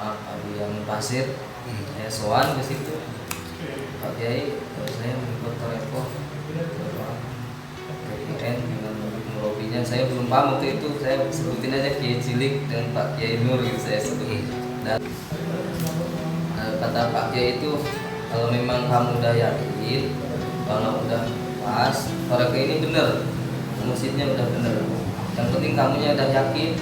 maaf Abi yang pasir. Saya sowan ke situ Pak Kiai, saya mengikut Torekoh KKN dengan melobinya. Saya belum paham waktu itu, saya sebutin aja Kiai Cilik dengan Pak Kiai Nur gitu saya sebut. Dan kata Pak Kiai itu, kalau memang kamu udah yakin, kalau udah pas Torekoh ini bener, musiknya udah bener, yang penting kamunya udah yakin,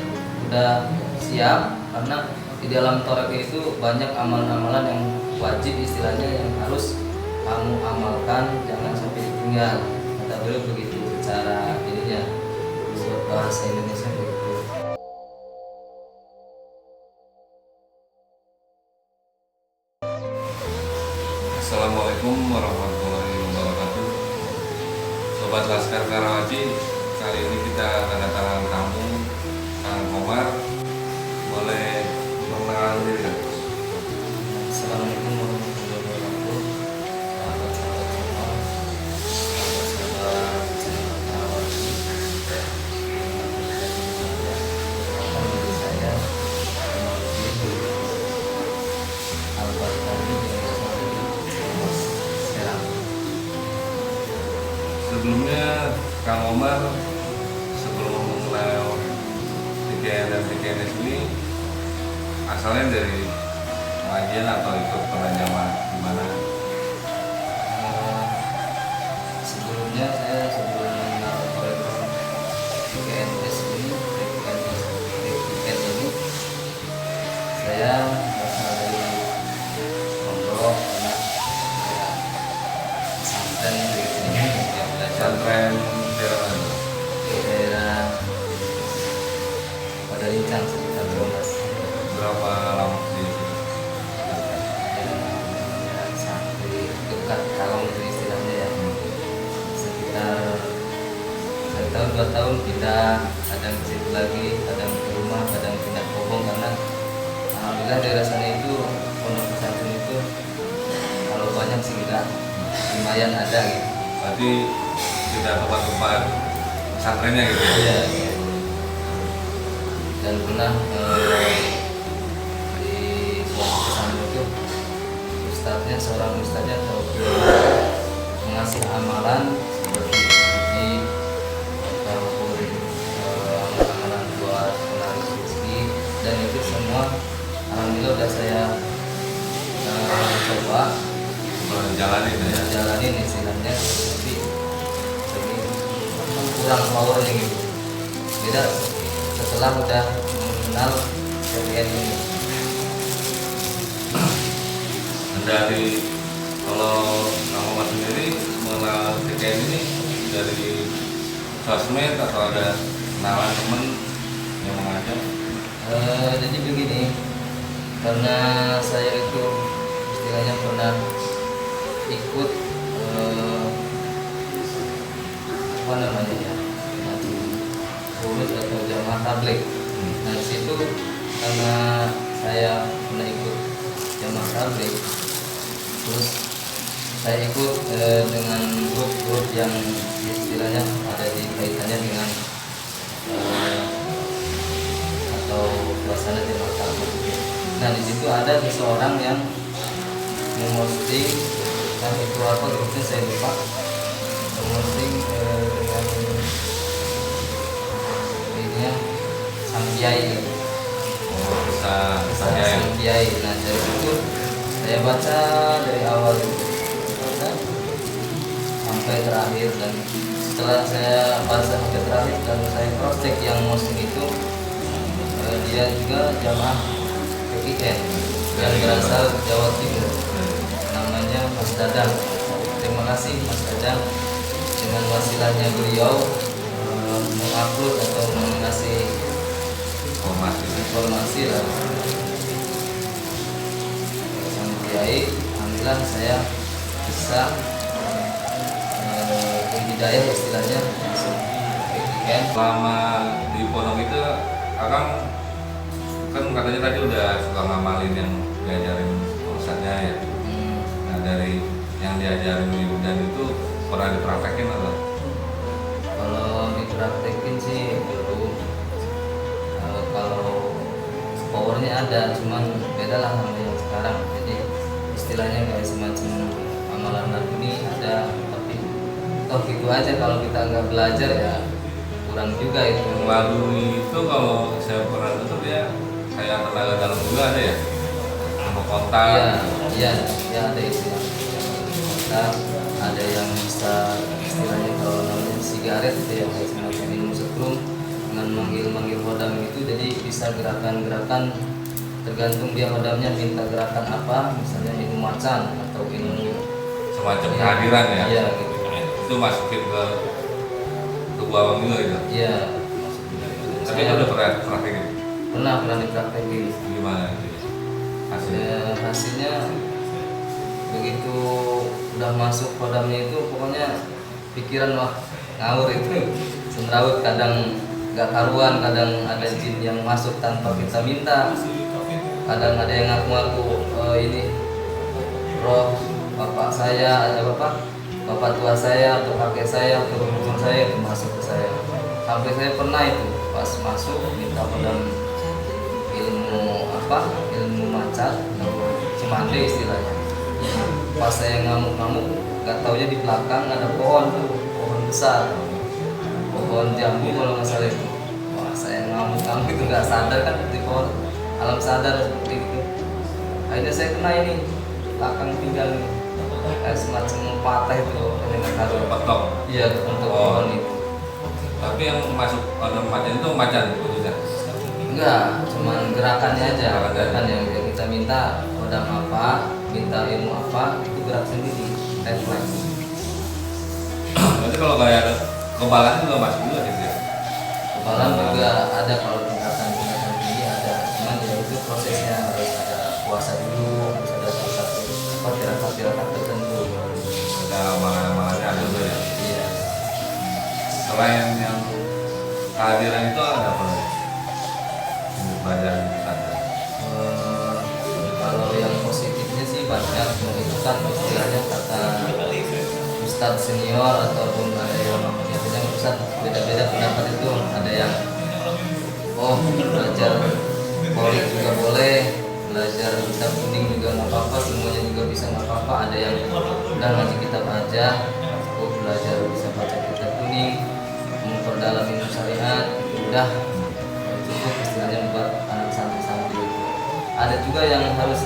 udah siap, karena di dalam Torekoh itu banyak amalan-amalan yang wajib istilahnya yang harus kamu amalkan, jangan sampai ditinggal. Kata beliau begitu secara ininya, bahasa Indonesia begitu. Assalamualaikum warahmatullahi wabarakatuh. Sobat Laskar Karawaci, kali ini kita kedatangan tamu Kang Komar. Boleh mengenalkan diri kan? Assalamualaikum warahmatullahi wabarakatuh. Sahabat-sahabat semua, sahabat-sahabat channel Karawaci. Nama saya Al-Fatihah dari Serang. Sebelumnya Kang Komar, sebelum mengenal TKN dan TKNS ini, asalnya dari pengajian atau ikut pengajaran di mana? Sebelumnya saya sebelum mengenal Torekoh TKNS ini, saya berasal dari pondok karena saya pesantren di sini yang belajar Pesantren daerah mana? di daerah Padalincang sekitar 12 Berapa lama di sini? santri dekat kalau itu istilahnya ya, sekitar 1 tahun 2 tahun pindah, kadang ke situ lagi, kadang ke rumah, kadang pindah ke Bogor, karena alhamdulillah daerah sana itu pondok pesantren itu kalau banyak sih enggak, lumayan ada gitu. Berarti tidak tempat-tempat pesantrennya gitu ya? Iya, iya. Dan pernah di pondok pesantren itu seorang ustadznya tahu mengasih amalan seperti ini ataupun amalan buat menarik rezeki, dan itu semua alhamdulillah udah saya coba Menjalani ya? jalanin istilahnya, tapi kurang powernya gitu. Beda setelah udah mengenal bagian ini. Dari kalau Kang Komar sendiri mengenal TKN ini dari sosmed atau ada kenalan temen yang mengajak? Jadi begini, karena saya itu istilahnya pernah ikut apa namanya ya, ngaji urut atau jamaah tabligh. Nah di situ karena saya pernah ikut jamaah tabligh, terus saya ikut dengan grup-grup yang istilahnya ada di kaitannya dengan atau suasana jamaah tabligh. Nah di situ ada seseorang yang memposting, yang itu apa grupnya saya lupa, memposting dengan ininya sang kiai gitu. Oh, bisa saya Sang kiai. Nah dari situ saya baca dari awal itu, baca sampai terakhir, dan setelah saya baca sampai terakhir dan saya cross check yang posting itu, dia juga jamaah PKN yang berasal Jawa Timur, namanya Mas Dadang. Terima kasih Mas Dadang, dengan wasilahnya beliau mengupload atau mengasih informasi lah sang kiai. Alhamdulillah saya bisa hidayah istilahnya masuk PKN. selama di pondok itu Akang kan katanya tadi udah suka ngamalin yang diajarin ustadznya ya. Nah dari yang diajarin ibu dan itu pernah dipraktekin atau? Kalau dipraktekin sih belum. Kalau powernya ada, cuman beda lah sama yang sekarang. Jadi istilahnya kayak semacam amalan Raduni ada, tapi toh gitu aja, kalau kita nggak belajar ya kurang juga itu. Raduni itu kalau saya pernah dengar dia kayak tenaga dalam juga ada ya, sama kontak. Iya, ada itu yang kontak, ada yang bisa istilahnya kalau namanya sigaret itu ya, kayak semacam ilmu setrum dengan manggil hodam itu, jadi bisa gerakan-gerakan tergantung dia hodamnya minta gerakan apa, misalnya ilmu macan atau ilmu Semacam kehadiran ya. Iya gitu. Itu masukin ke tubuh abang juga gitu. Iya. Tapi itu udah pernah praktekin. Pernah dipraktekin. Gimana itu hasilnya? Hasilnya begitu udah masuk hodamnya itu pokoknya pikiran wah ngawur itu, semrawut, kadang gak karuan, kadang ada jin yang masuk tanpa kita minta, kadang ada yang ngaku-ngaku ini roh bapak saya, ada bapak tua saya atau kakek saya atau leluhur saya itu masuk ke saya. Sampai saya pernah itu pas masuk minta hodam ilmu macan, cemande istilahnya. Pas saya ngamuk-ngamuk, gak taunya di belakang ada pohon tuh, pohon besar, pohon jambu kalau nggak salah itu. Wah, saya ngamuk-ngamuk itu nggak sadar kan di pohon, alam sadar seperti itu. Akhirnya saya kena ini belakang pinggang ini, kayak semacam patah itu, ini nggak tahu. Petok. Iya, untuk pohon itu. Tapi yang masuk hodam macan itu macan khususnya. Enggak, cuman gerakannya aja, Gerakan gerakan yang kita minta hodam apa, minta ilmu apa, itu gerak sendiri, refleks. Berarti kalau kayak ada kebalan juga masuk juga gitu ya. Kebalan juga ada, kalau tingkatan tinggi ada, cuman ya itu prosesnya harus ada puasa dulu, harus ada satu tirakat tertentu. Ada amalan-amalannya ada juga ya. Iya. Selain yang kehadiran itu ada apa lagi? Untuk belajar di pesantren. Kalau yang positifnya sih banyak, itu kan istilahnya kata Ustadz senior ataupun ada yang biasanya Ustadz beda-beda pendapat itu, ada yang belajar polik juga boleh, belajar kitab kuning juga nggak apa-apa, semuanya juga bisa nggak apa-apa. Ada yang udah ngaji kitab aja, belajar bisa baca kitab kuning, memperdalam ilmu syariat, itu udah cukup istilahnya buat anak santri-santri. Ada juga yang harus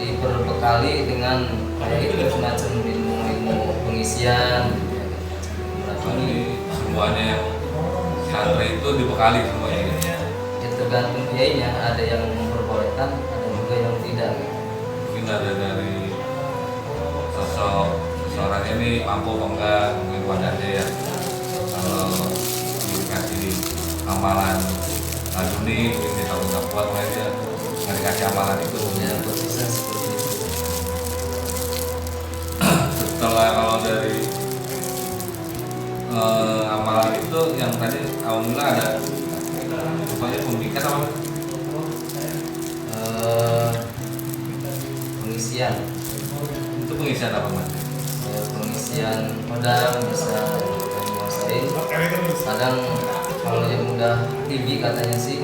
diperbekali dengan kayak itu semacam ilmu pengisian gitu ya. Jadi semuanya yang santri itu dibekali semuanya gitu. Ya tergantung kiainya, ada yang memperbolehkan, ada juga yang tidak gitu. Mungkin ada dari sosok seseorang ini mampu apa enggak, mungkin wajarnya ya kalau dikasih amalan Raduni mungkin dia tahu nggak kuat, makanya dia nggak dikasih amalan itu. Ya posisinya seperti itu. Setelah kalau dari amalan itu yang tadi alhamdulillah ada pokoknya pemikat apa? Pengisian. Itu pengisian apa mas? Pengisian hodam bisa menguasain. Kadang kalau yang udah tinggi katanya sih,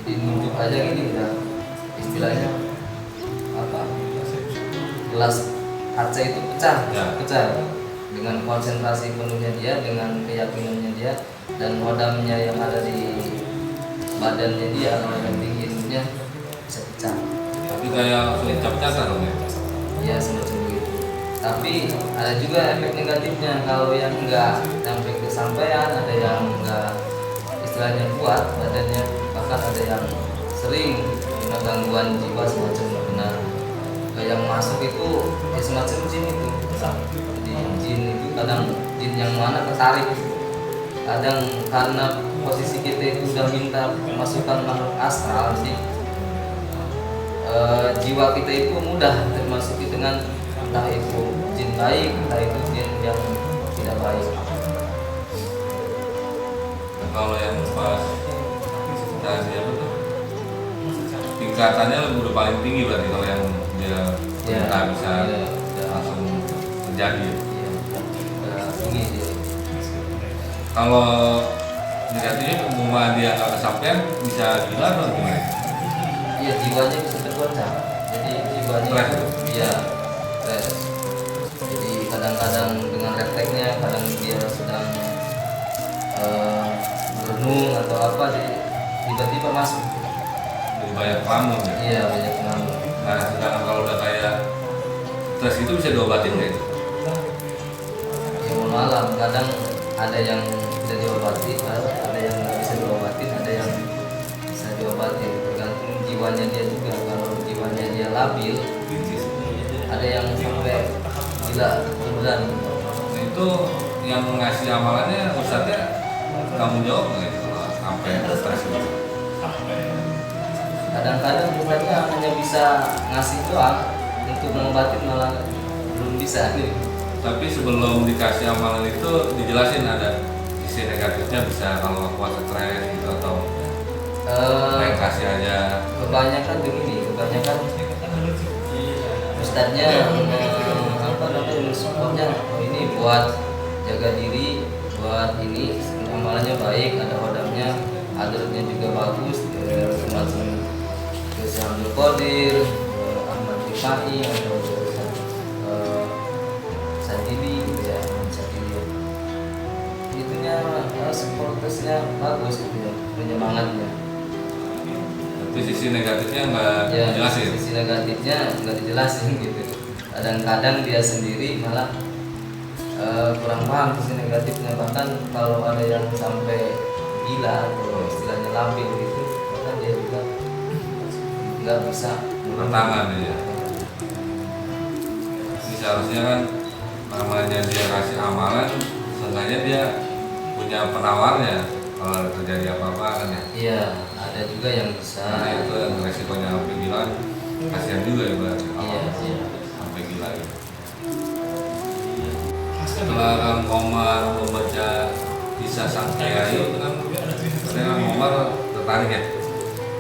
jadi nunjuk aja gini udah istilahnya apa? Gelas kaca itu pecah, Ya. pecah dengan konsentrasi penuhnya dia, dengan keyakinannya dia, dan hodamnya yang ada di badannya dia, kalau yang tinggi ilmunya bisa pecah. Tapi kayak sulit cap-casan dong ya? Ya semacam begitu. Tapi ada juga efek negatifnya kalau yang enggak sampai kesampaian, ada yang enggak istilahnya kuat badannya, bahkan ada yang sering kena gangguan jiwa semacam kena yang masuk itu ya semacam jin itu. Jadi jin itu kadang jin yang mana ketarik, kadang karena posisi kita itu udah minta masukkan makhluk astral, jadi jiwa kita itu mudah termasuki dengan entah itu jin baik, entah itu jin yang tidak baik. Nah, kalau yang pas tadi apa tuh tingkatannya udah paling tinggi berarti kalau yang dia kita bisa langsung terjadi. Tinggi dia. Kalau negatifnya umumnya dia nggak kesampaian bisa gila atau gimana? Iya, jiwanya bisa tergocah. Jadi jiwanya Stres. iya stres. Jadi kadang-kadang dengan refleksnya, kadang dia sedang berenung atau apa, jadi tiba-tiba masuk. Jadi banyak kamu ya. Iya, banyak ngambek. Nah sekarang kalau udah kayak stres itu bisa diobatin nggak itu? Ya malam kadang ada yang bisa diobati, ada yang nggak bisa diobatin, ada yang bisa diobatin, tergantung jiwanya dia juga. Kalau jiwanya dia labil, ada yang sampai gila beneran. Nah, itu yang ngasih amalannya Ustadznya kamu jawab nggak itu kalau sampai stres itu? Kadang-kadang bukannya hanya bisa ngasih doang, untuk mengobatin malah belum bisa nih. Tapi sebelum dikasih amalan itu dijelasin ada sisi negatifnya, bisa kalau puasa stres gitu atau kayak kasih aja. Kebanyakan begini, kebanyakan ustadznya apa namanya mensupportnya, oh ini buat jaga diri, buat ini amalannya baik, ada hodamnya, adabnya juga bagus, semacam Abdul Qadir, Ahmad Rifai, atau Sadili gitu ya, Sadili. Itunya supportersnya bagus itu ya, penyemangatnya. Tapi sisi negatifnya nggak Ya, dijelasin. sisi negatifnya nggak dijelasin gitu. Kadang-kadang dia sendiri malah kurang paham sisi negatifnya, bahkan kalau ada yang sampai gila atau istilahnya labil gitu, bahkan dia juga nggak bisa Pertangan ya. Ini seharusnya kan namanya dia kasih amalan, seenggaknya dia punya penawarnya kalau terjadi apa-apa kan ya. Iya, ada juga yang bisa. Karena itu yang resikonya sampai gila, kasihan juga ya berarti Iya, iya. sampai gila ya. Setelah Kang Komar membaca kisah sang kiai itu kan, saya Kang Komar tertarik ya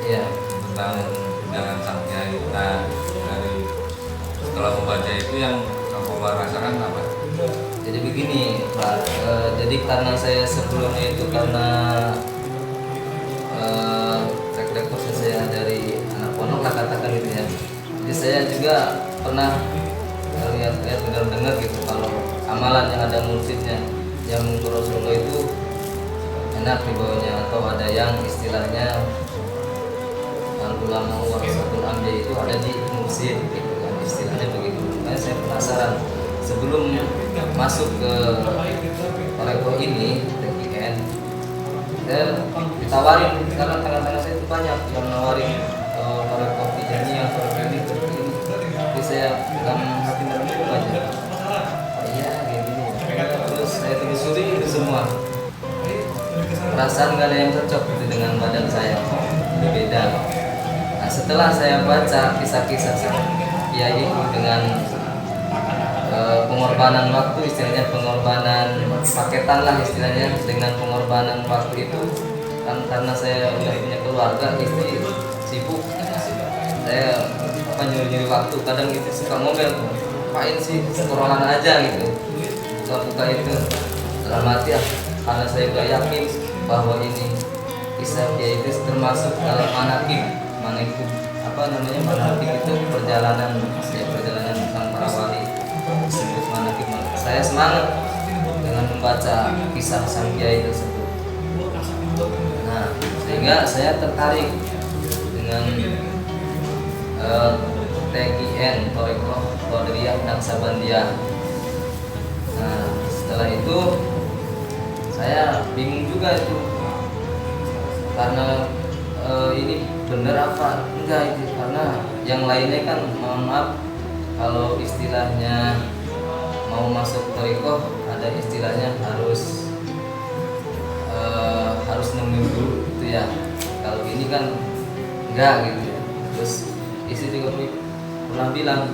Iya. tentang perjalanan sang kiai. Nah dari setelah membaca itu yang Kang Komar rasakan apa? Jadi begini Pak, jadi karena saya sebelumnya itu karena track record saya dari anak pondok lah katakan gitu ya. Jadi saya juga pernah lihat-lihat dengar-dengar gitu kalau amalan yang ada mursyidnya yang Rasulullah itu enak dibawanya, atau ada yang istilahnya ulama warasatul anbiya itu ada di mursyid gitu kan, istilahnya begitu. Makanya saya penasaran sebelum masuk ke Toreko ini TKN, saya ditawarin karena tengah-tengah saya itu banyak yang nawarin Toreko Tijaniyah, Toreko ini. Jadi saya dalam hati nuraniku banyak. Oh iya gini. Terus saya telusuri itu semua. Perasaan gak ada yang cocok gitu dengan badan saya, ini beda. Nah, setelah saya baca kisah-kisah kiai itu dengan pengorbanan waktu, istilahnya pengorbanan paketan lah istilahnya, dengan pengorbanan waktu itu kan karena saya udah punya keluarga, istri sibuk, saya nyuri waktu, kadang itu suka ngomel, apain sih scrollan aja gitu, buka itu dalam hati karena saya udah yakin bahwa ini kisah dia itu termasuk dalam manakib apa namanya, manakib itu perjalanan tentang para wali, disebut manakib. Saya semangat dengan membaca kisah sang kiai tersebut. Nah, sehingga saya tertarik dengan TKN Toreko Qadiriyah Naqsabandiyah. Nah, setelah itu saya bingung juga itu karena ini bener apa enggak itu, karena yang lainnya kan mohon maaf kalau istilahnya mau masuk torikoh ada istilahnya harus nemuin dulu gitu ya. Kalau ini kan enggak gitu ya. Terus istri juga pernah bilang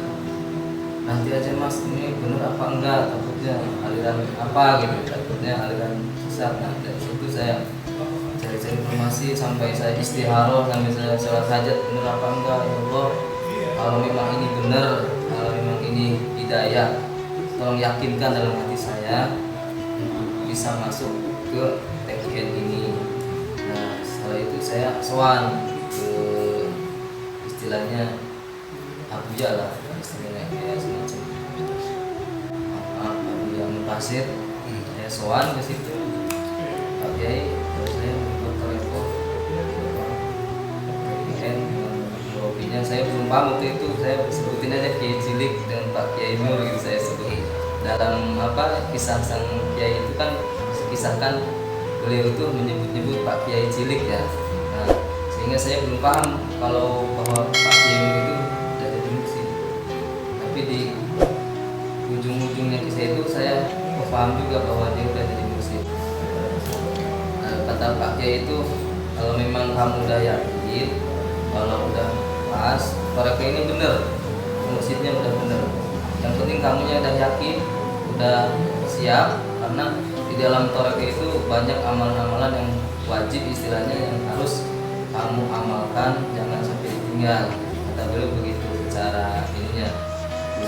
nanti aja mas, ini bener apa enggak, takutnya aliran apa gitu, takutnya aliran sesat. Nah dari situ saya cari-cari informasi sampai saya istikharah, sampai saya sholat hajat, bener apa enggak ya Allah, kalau memang ini bener, kalau memang ini hidayah, tolong yakinkan dalam hati saya bisa masuk ke TKN ini. itu saya sowan ke istilahnya Abuja lah, istilahnya kayak semacam Abuja Pasir. Saya sowan ke situ Pak Kiai, terus saya membuat telepon kopinya. Saya belum paham waktu itu, saya sebutin aja Kiai Cilik dengan Pak Kiai Nur gitu saya sebut. Dalam kisah sang Kiai itu kan kisahkan beliau itu menyebut-nyebut Pak Kiai Cilik ya. Nah, sehingga saya belum paham kalau bahwa Pak Kiai Nur itu sudah jadi mursyid. Tapi di ujung-ujungnya kisah itu saya paham juga bahwa dia udah jadi mursyid. Kata Pak Kiai itu, kalau memang kamu udah yakin, kalau udah pas, toreko ini bener, mursyidnya udah bener. Yang penting kamunya udah yakin, udah siap, karena di dalam toreko itu banyak amalan-amalan yang wajib istilahnya yang harus kamu amalkan, jangan sampai ditinggal. Kata beliau begitu secara ininya,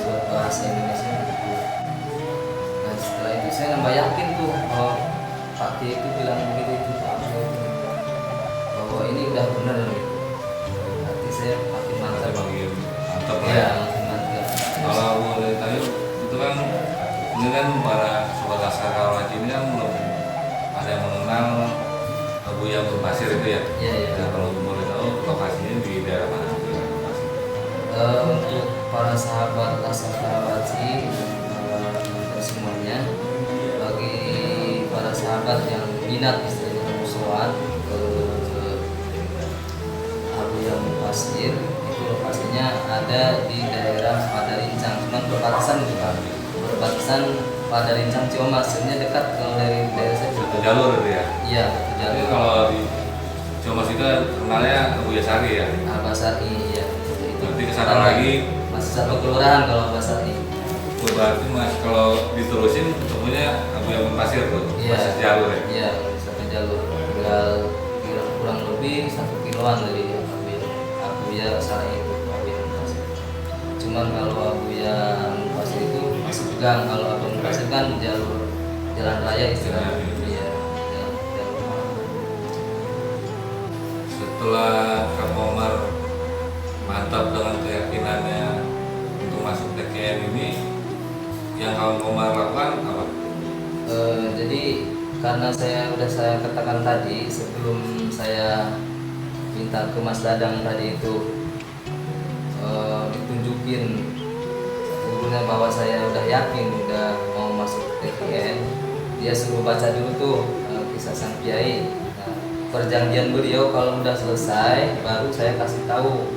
buat bahasa Indonesia. Nah setelah itu saya nambah yakin tuh bahwa Pak Kiai itu bilang begitu itu bahwa ini udah bener gitu. Hati saya makin mantap. Mantap Ya, makin mantap. Kalau boleh tahu itu kan ini kan para sobat Laskar Karawaci ini kan belum ada yang mengenal Abu yang berpasir itu ya. Iya, iya. Nah, kalau boleh tahu lokasinya di daerah mana? Untuk para sahabat Laskar Karawaci untuk semuanya, bagi para sahabat yang minat istilahnya musuhan ke Abu yang Pasir, itu lokasinya ada di daerah Padarincang, cuman perbatasan Padarincang Ciamas, sebenarnya dekat kalau dari daerah saya. Satu jalur itu ya. Iya, satu Jadi jalur. kalau di Ciamas itu terkenalnya Abu Yasari ya. Albasari, iya. Berarti kesana lagi masih satu kelurahan kalau Albasari. berarti mas kalau diterusin ketemunya Abu yang Pasir tuh. Iya. Masih jalur ya. Iya, satu jalur. Tinggal kurang lebih 1 kiloan dari Abuya Sari itu Abuya Pasir. Cuman kalau Abuya Pasir itu masih pegang, kalau Abuya Pasir kan jalur jalan raya istilahnya. Iya, jalur. Setelah Kang Komar mantap dengan keyakinannya untuk masuk TKN ini, yang Kang Komar lakukan apa? Jadi karena saya katakan tadi sebelum saya minta ke Mas Dadang tadi itu ditunjukin gurunya bahwa saya udah yakin udah mau masuk TKN, dia suruh baca dulu tuh kisah sang Kiai. Nah, perjanjian beliau kalau udah selesai baru saya kasih tahu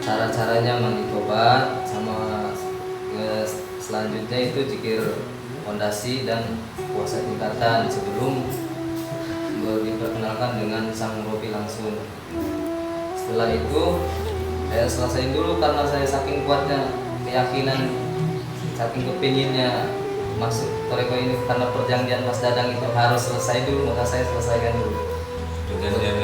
cara-caranya mandi tobat sama selanjutnya itu zikir fondasi dan puasa tingkatan sebelum diperkenalkan dengan sang Robi langsung. Setelah itu saya selesaiin dulu karena saya saking kuatnya keyakinan, saking kepinginnya masuk toreko ini karena perjanjian Mas Dadang itu harus selesai dulu, maka saya selesaikan dulu. Perjanjian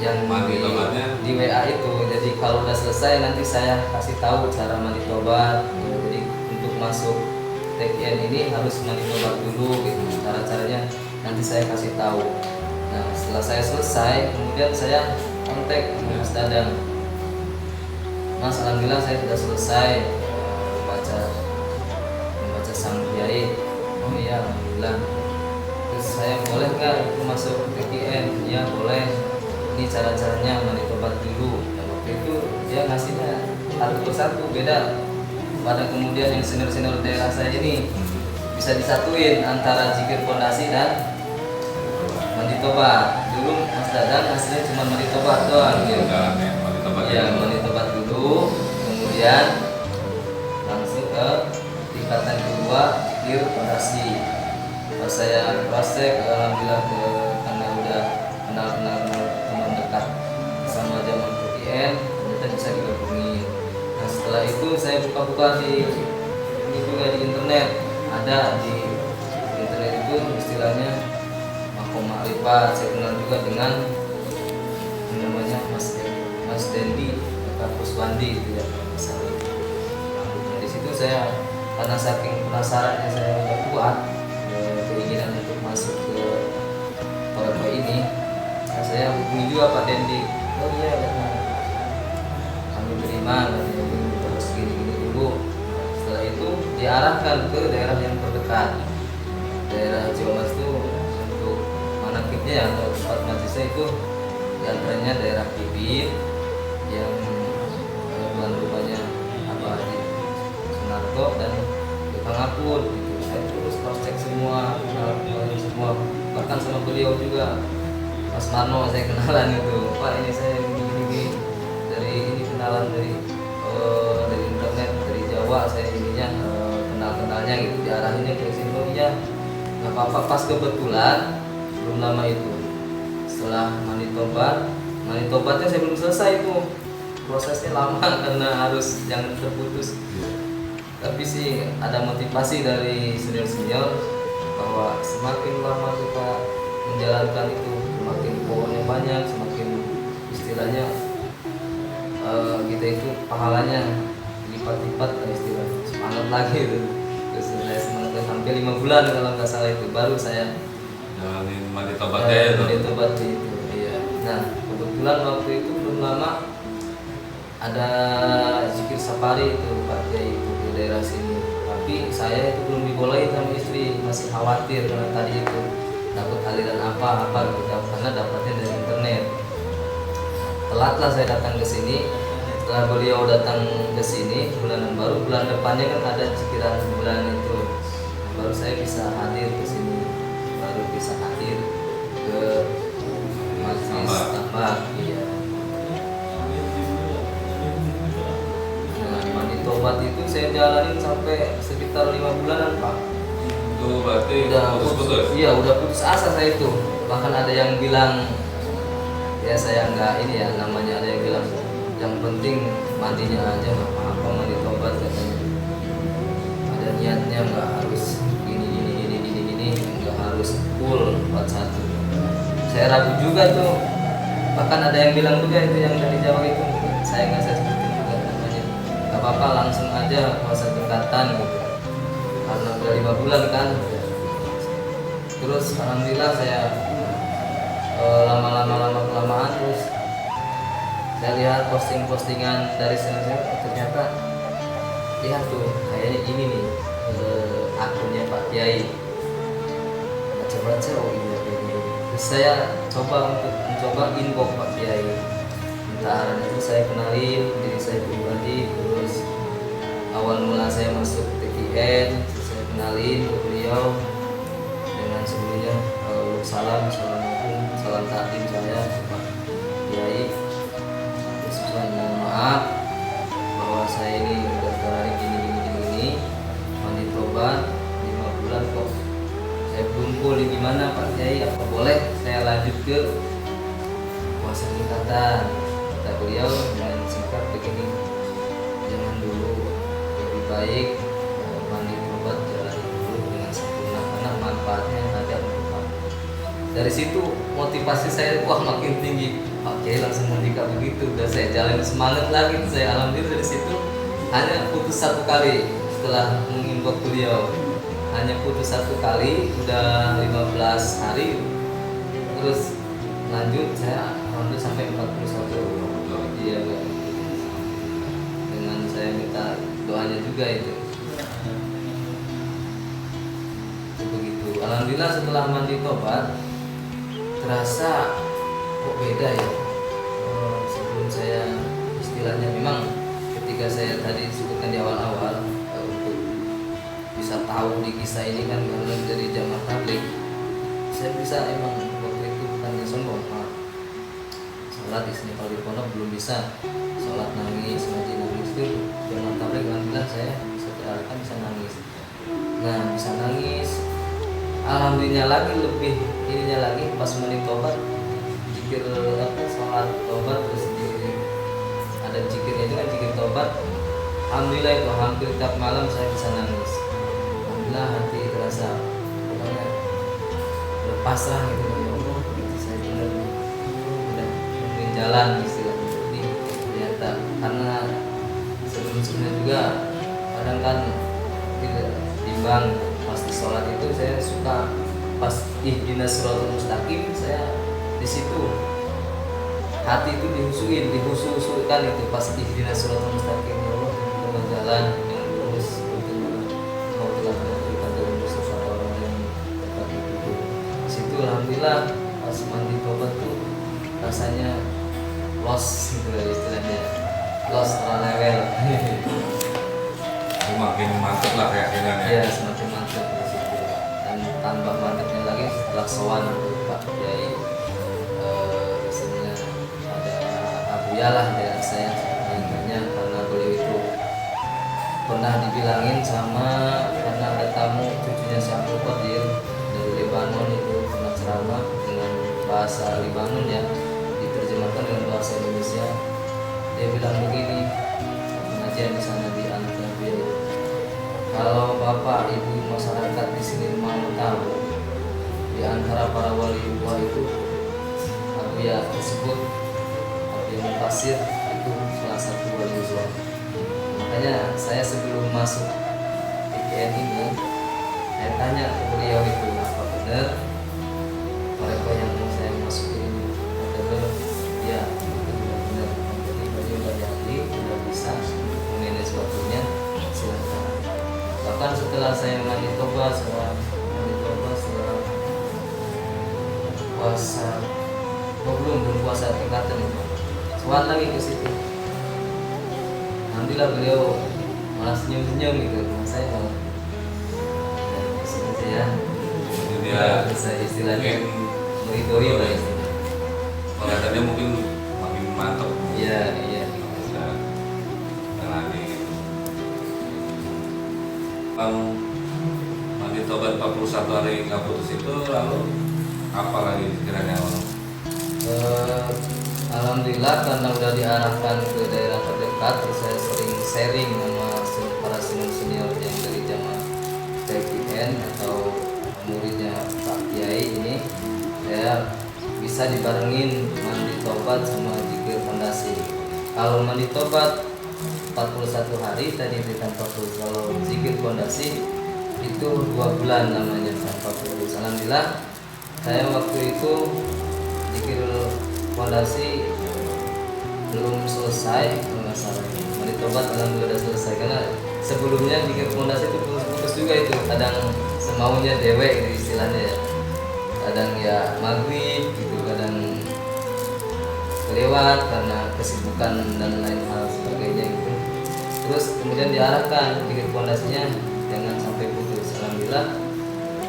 yang mandi tobatnya di WA itu. Jadi kalau udah selesai nanti saya kasih tahu cara mandi tobat. Jadi untuk masuk TKN ini harus mandi tobat dulu gitu. Cara-caranya nanti saya kasih tahu. Nah, setelah saya selesai, kemudian saya kontak sama Mas Dadang. Mas, alhamdulillah saya sudah selesai membaca sang Kiai. Oh iya, alhamdulillah. Terus saya boleh nggak itu masuk TKN? Ya boleh. Ini cara-caranya mandi tobat dulu. Dan waktu itu dia ngasihnya satu persatu beda. Pada kemudian yang senior-senior daerah saya ini bisa disatuin antara zikir fondasi dan mandi tobat. Dulu Mas Dadang hasilnya cuma mandi tobat doang gitu. Ya, mandi tobat dulu, kemudian langsung ke tingkatan kedua zikir fondasi. Pas saya praktek, alhamdulillah karena udah kenal teman dekat sama zaman PTN, ternyata bisa digabungin. Nah setelah itu saya buka-buka di internet, ada di internet itu istilahnya Makom Ma'rifat. Saya kenal juga dengan namanya Mas Dendi Kuswandi itu ya, misalnya. Nah, di situ saya karena saking penasarannya saya udah kuat keinginan untuk masuk ke toreko ini, saya saya hubungi juga Pak Dendi. Oh iya, kami terima, terus gini dulu. Setelah itu diarahkan ke daerah yang terdekat, daerah Ciamas itu untuk manakibnya ya, atau tempat majlisnya itu diantaranya daerah Bibit yang tuan rumahnya apa Haji Sunarto dan Pangapun gitu. Saya terus cross check semua, semua, bahkan sama beliau juga Mas Marno saya kenalan itu, Pak ini saya gini dari ini kenalan dari internet dari Jawa, saya ininya kenalnya gitu, diarahinnya ke sini. Oh iya nggak apa-apa. Pas kebetulan belum lama itu setelah mani tobatnya saya belum selesai itu, prosesnya lama karena harus jangan terputus. Tapi sih ada motivasi dari senior bahwa semakin lama kita menjalankan itu, semakin pohonnya banyak, semakin istilahnya kita itu pahalanya lipat-lipat, istilahnya semangat lagi itu. Terus saya semangat hampir 5 bulan kalau nggak salah itu baru saya jalanin mandi tobatnya itu. Mandi tobat itu, iya. Nah kebetulan waktu itu belum lama ada zikir safari itu Pak Kiai itu di daerah sini. Tapi saya itu belum dibolehin sama istri, masih khawatir karena tadi itu takut aliran apa gitu, karena dapatnya dari internet. Telatlah saya datang ke sini. Setelah beliau datang ke sini bulan depannya kan ada zikiran bulan itu, baru saya bisa hadir ke sini, baru bisa hadir ke majelis tambah. Iya. Nah, mandi tobat itu saya jalanin sampai sekitar 5 bulanan Pak. Itu berarti Udah putus-putus? Iya, udah putus asa saya itu. Bahkan ada yang bilang, ya saya nggak ini ya, namanya ada yang bilang yang penting mandinya aja, nggak apa-apa mandi tobat katanya. Ada niatnya, nggak harus gini, nggak harus full 41. Saya ragu juga tuh. Bahkan ada yang bilang juga itu yang dari Jawa itu, saya nggak saya sebutin juga namanya. Nggak apa-apa langsung aja puasa tingkatan gitu. Karena udah 5 bulan kan. Terus alhamdulillah saya lama kelamaan terus saya lihat postingan dari senior, ternyata lihat tuh kayaknya ini nih akunnya Pak Kiai, baca oh iya ini. Terus saya mencoba inbox Pak Kiai, minta arahan. Itu saya kenalin diri saya pribadi. Terus awal mula saya masuk TKN, saya kenalin ke beliau dengan sebelumnya assalamualaikum, salam takdim saya Pak Kiai. Mohon maaf bahwa saya ini udah hari gini mandi tobat 5 bulan kok saya belum pulih, gimana Pak Kiai, apa boleh saya lanjut ke puasa tingkatan? Kata beliau dengan singkat begini, jangan dulu, lebih baik mandi tobat jalani dulu dengan sempurna karena manfaatnya ada untuk kamu. Dari situ motivasi saya makin tinggi. Pak Kiai langsung menikah begitu, udah saya jalan semangat lagi. Saya alhamdulillah dari situ hanya putus 1 kali setelah menginbox beliau, hanya putus 1 kali, udah 15 hari. Terus lanjut saya alhamdulillah sampai 41. Iya, dengan saya minta doanya juga itu begitu. Alhamdulillah setelah mandi tobat terasa kok beda ya. Sebelum saya istilahnya memang ketika saya tadi sebutkan di awal-awal untuk bisa tahu di kisah ini kan karena dari jamaah tabligh, saya bisa emang waktu itu bukannya sombong, sholat di sini kalau di pondok belum bisa, sholat nangis, ngaji nangis, itu jamaah tabligh alhamdulillah saya bisa terarahkan bisa nangis. Nah bisa nangis, alhamdulillah lagi lebih ininya lagi pas mandi tobat, zikir sholat tobat, terus ada zikirnya itu kan zikir tobat. Alhamdulillah itu hampir tiap malam saya bisa nangis. Alhamdulillah hati terasa pokoknya berpasrah gitu ya Allah, gitu. Saya benar udah mungkin jalan istilahnya. Ini ternyata karena sebelumnya juga kadang kan tidak timbang pas di sholat itu saya suka pas ihdinas siratal mustaqim, saya di situ hati itu dihusu-husukan itu pas ihdinas siratal mustaqim, ya Allah dengan jalan yang lurus seperti mana Engkau telah menunjukkan dari Mustafa orang yang tepat itu. Situ alhamdulillah pas mandi tobat tuh rasanya los gitu ya istilahnya, los level. Semakin mantap lah keyakinannya. Ya semakin mantap di situ, dan tambah mantapnya lagi setelah sowan Pak Kiai, istilahnya ada Abuya lah ya saya ingatnya, karena beliau itu pernah dibilangin sama, karena ada tamu cucunya si Abdul Qadir dari Lebanon itu pernah ceramah dengan bahasa Lebanon ya, diterjemahkan dengan bahasa Indonesia. Dia bilang begini, pengajian di sana di Antabia, kalau bapak ibu masyarakat di sini mau tahu di antara para wali Allah itu Abuya tersebut, Abuya Mutasir itu salah satu wali Allah. Makanya saya sebelum masuk IKN ini saya tanya ke beliau itu, apa benar mereka yang mau saya masukin ini? Kata beliau, ya itu juga benar. Jadi beliau udah ahli, udah bisa memanage waktunya, silakan. Bahkan setelah saya mandi tobat, setelah puasa, belum puasa tingkatan itu, soal lagi ke situ. Alhamdulillah beliau malah senyum-senyum gitu, saya malah saya Dia bisa istilahnya mungkin menghidupi lah istilahnya. kelihatannya mungkin makin mantap. Iya iya. Bisa jalani gitu. Bang mandi tobat 41 hari nggak putus itu, lalu apa lagi kiranya Bang? Alhamdulillah karena udah diarahkan ke daerah terdekat, terus saya sering sharing sama para senior yang dari jamaah TKN atau muridnya Pak Kiai ini, saya bisa dibarengin mandi tobat sama zikir fondasi. Kalau mandi tobat 41 hari tadi itu tanpa putus, kalau zikir fondasi itu 2 bulan namanya tanpa putus. Alhamdulillah saya waktu itu zikir fondasi belum selesai, kalau nggak salah mandi tobat alhamdulillah udah selesai, karena sebelumnya zikir fondasi itu putus juga itu, kadang semaunya dewek gitu istilahnya ya, kadang ya maghrib gitu, kadang kelewat karena kesibukan dan lain hal sebagainya gitu. Terus kemudian diarahkan zikir fondasinya jangan sampai putus. Alhamdulillah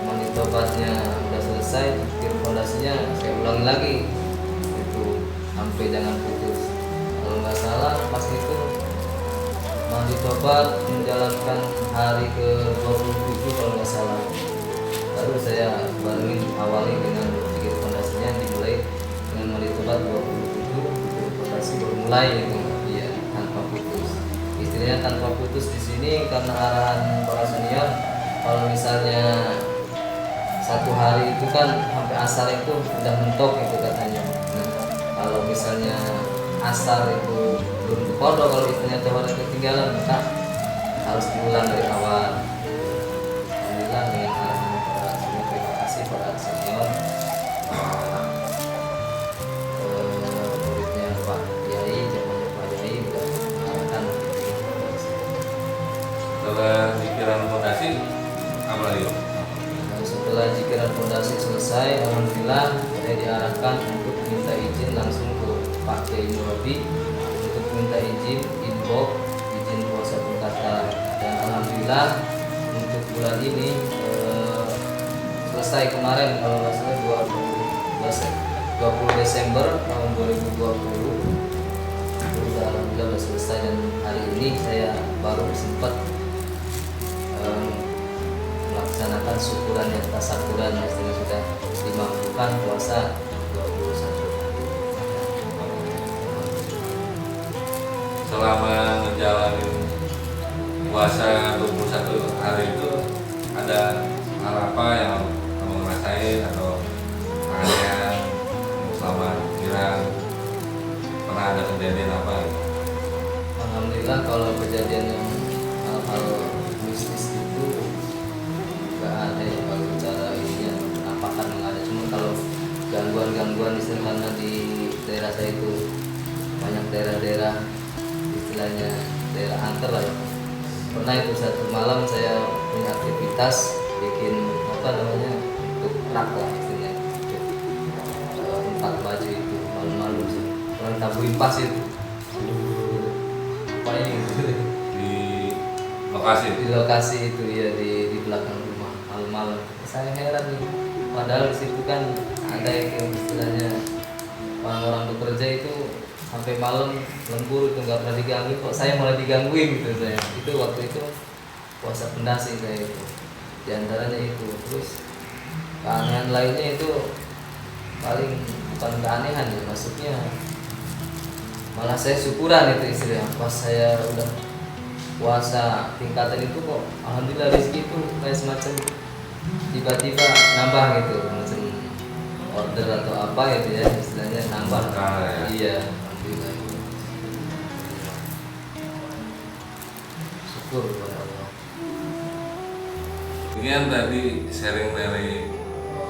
mandi tobatnya udah selesai, zikir fondasinya saya ulangi lagi itu sampai jangan putus. Kalau nggak salah pas itu mandi tobat menjalankan hari ke 27 kalau nggak salah, baru saya barengin awali dengan zikir fondasinya, dimulai dengan mandi tobat 27, zikir fondasi baru mulai itu, iya tanpa putus. Istilahnya tanpa putus di sini karena arahan para senior, kalau misalnya satu hari itu kan sampai asar itu udah mentok itu katanya. Nah, kalau misalnya asar itu belum dikodok, kalau istilahnya tawaran ketinggalan, maka harus diulang dari awal. Alhamdulillah dengan arahan para senior, terima kasih para senior, muridnya Pak Kiai, zamannya Pak Kiai udah mengarahkan. Setelah zikiran fondasi apa lagi? Setelah zikiran fondasi selesai, alhamdulillah saya diarahkan untuk minta izin langsung ke Pak Kiai Murabi untuk minta izin inbox, izin puasa berkata, dan alhamdulillah untuk bulan ini selesai kemarin kalau nggak salah 20 Desember tahun 2020 udah alhamdulillah udah selesai, dan hari ini saya baru sempat melaksanakan syukuran yang tasakuran, istilahnya sudah dimampukan puasa 21 hari. Selama ngejalanin puasa 21 hari itu ada hal apa yang kamu ngerasain atau kalian selama jiran pernah ada kejadian apa? Alhamdulillah kalau kejadian yang hal-hal mistis itu nggak ada ya, kalau bicara ini ya apakah nggak ada, cuma kalau gangguan-gangguan di sana di daerah saya itu banyak daerah-daerah istilahnya daerah angker lah ya. Pernah itu satu malam saya punya aktivitas bikin apa namanya untuk rak lah istilahnya untuk empat baju itu malu-malu sih orang tabuin pas itu apa ini di lokasi itu ya di belakang rumah malam-malam saya heran nih padahal di situ kan ada yang istilahnya orang-orang bekerja itu sampai malam lembur itu nggak pernah digangguin kok saya malah digangguin gitu saya itu waktu itu puasa pendasi saya itu diantaranya itu terus keanehan lainnya itu paling bukan keanehan ya maksudnya malah saya syukuran itu istilahnya pas saya udah puasa tingkatan itu kok alhamdulillah rezeki itu kayak semacam tiba-tiba nambah gitu macam order atau apa gitu ya istilahnya nambah iya alhamdulillah syukur kepada Allah. Ini kan tadi sharing dari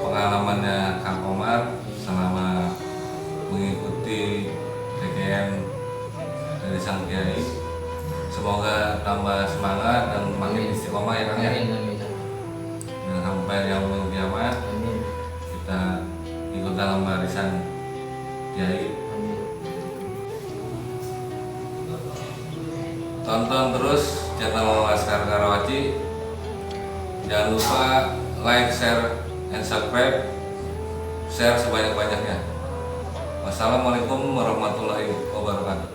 pengalamannya Kang Komar selama mengikuti PKN dari Sang Kiai. Semoga tambah semangat dan makin istiqomah ya Kang ya. Amin. Dan sampai yaumul kiamat Amin. kita ikut dalam barisan Kiai. Amin. Tonton terus channel Laskar Karawaci. Jangan lupa like, share, and subscribe. Share sebanyak-banyaknya. Wassalamualaikum warahmatullahi wabarakatuh.